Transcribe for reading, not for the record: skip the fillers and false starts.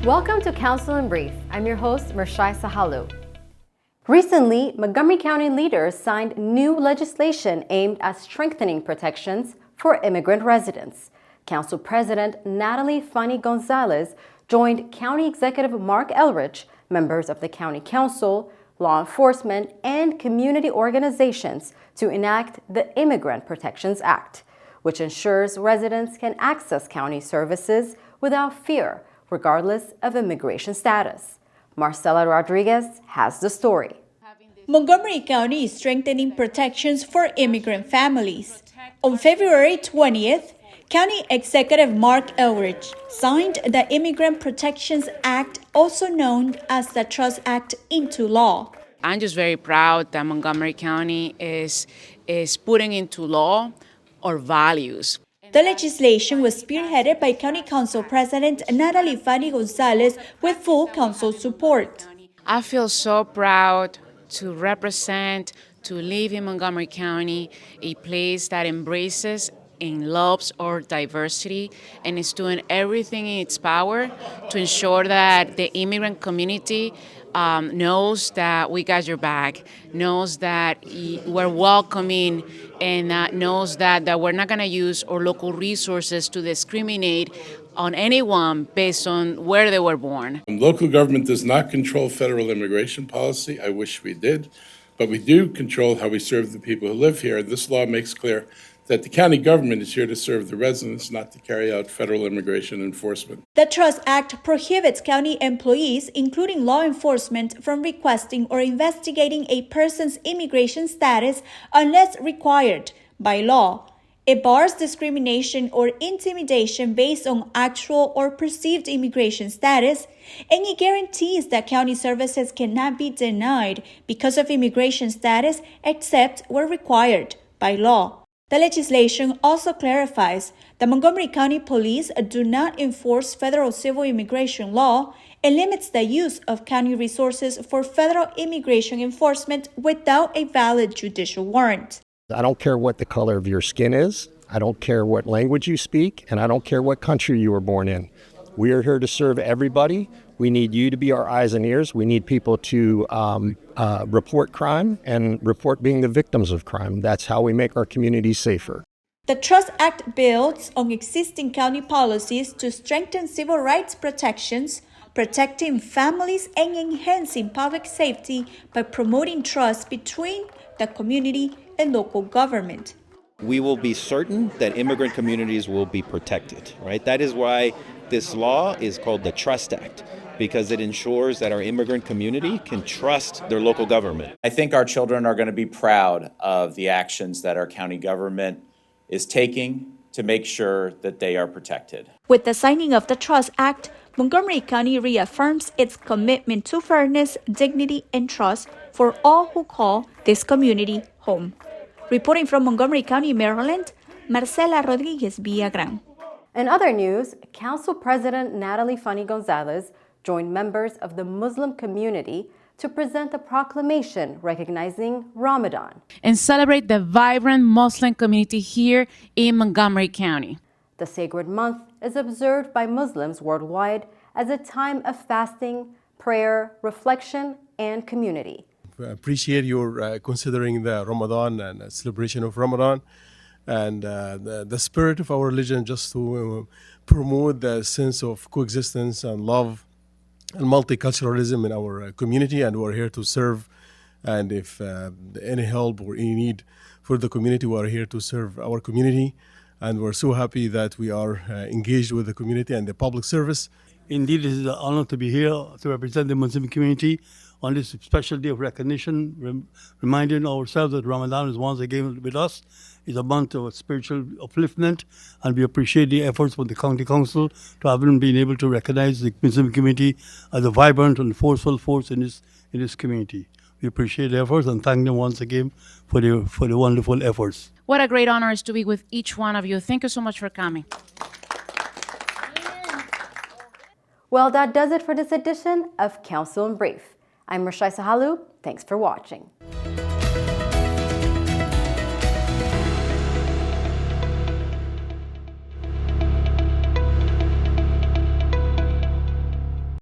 Welcome to Council in Brief. I'm your host, Mirchaye Sahlu. Recently, Montgomery County leaders signed new legislation aimed at strengthening protections for immigrant residents. Council President Natali Fani-González joined County Executive Marc Elrich, members of the County Council, law enforcement, and community organizations to enact the Immigrant Protections Act, which ensures residents can access county services without fear, regardless of immigration status. Marcela Rodriguez has the story. Montgomery County is strengthening protections for immigrant families. On February 20th, County Executive Marc Elrich signed the Immigrant Protections Act, also known as the Trust Act, into law. I'm just very proud that Montgomery County is putting into law our values. The legislation was spearheaded by County Council President Natali Fani-González with full council support. I feel so proud to represent, to live in Montgomery County, a place that embraces and loves our diversity and is doing everything in its power to ensure that the immigrant community knows that we got your back, knows that we're welcoming, and knows that we're not going to use our local resources to discriminate on anyone based on where they were born. Local government does not control federal immigration policy. I wish we did. But we do control how we serve the people who live here. This law makes clear that the county government is here to serve the residents, not to carry out federal immigration enforcement. The Trust Act prohibits county employees, including law enforcement, from requesting or investigating a person's immigration status unless required by law. It bars discrimination or intimidation based on actual or perceived immigration status, and it guarantees that county services cannot be denied because of immigration status except where required by law. The legislation also clarifies that Montgomery County Police do not enforce federal civil immigration law and limits the use of county resources for federal immigration enforcement without a valid judicial warrant. I don't care what the color of your skin is, I don't care what language you speak, and I don't care what country you were born in. We are here to serve everybody. We need you to be our eyes and ears. We need people to report crime and report being the victims of crime. That's how we make our communities safer. The Trust Act builds on existing county policies to strengthen civil rights protections, protecting families, and enhancing public safety by promoting trust between the community and local government. We will be certain that immigrant communities will be protected, right? That is why this law is called the Trust Act, because it ensures that our immigrant community can trust their local government. I think our children are going to be proud of the actions that our county government is taking to make sure that they are protected. With the signing of the Trust Act, Montgomery County reaffirms its commitment to fairness, dignity, and trust for all who call this community home. Reporting from Montgomery County, Maryland, Marcela Rodriguez Villagran. In other news, Council President Natali Fani-González joined members of the Muslim community to present a proclamation recognizing Ramadan And celebrate the vibrant Muslim community here in Montgomery County. The sacred month is observed by Muslims worldwide as a time of fasting, prayer, reflection, and community. I appreciate your considering the Ramadan and the celebration of Ramadan and the spirit of our religion, just to promote the sense of coexistence and love and multiculturalism in our community. And we're here to serve, and if any help or any need for the community, we're here to serve our community. And we're so happy that we are engaged with the community and the public service. Indeed, it is an honor to be here to represent the Muslim community on this special day of recognition, reminding ourselves that Ramadan is once again with us. It's a month of spiritual upliftment, and we appreciate the efforts of the County Council to have been able to recognize the Muslim community as a vibrant and forceful force in this community. We appreciate the efforts and thank them once again for the wonderful efforts. What a great honor it is to be with each one of you. Thank you so much for coming. Well, that does it for this edition of Council in Brief. I'm Mirchaye Sahlu. Thanks for watching.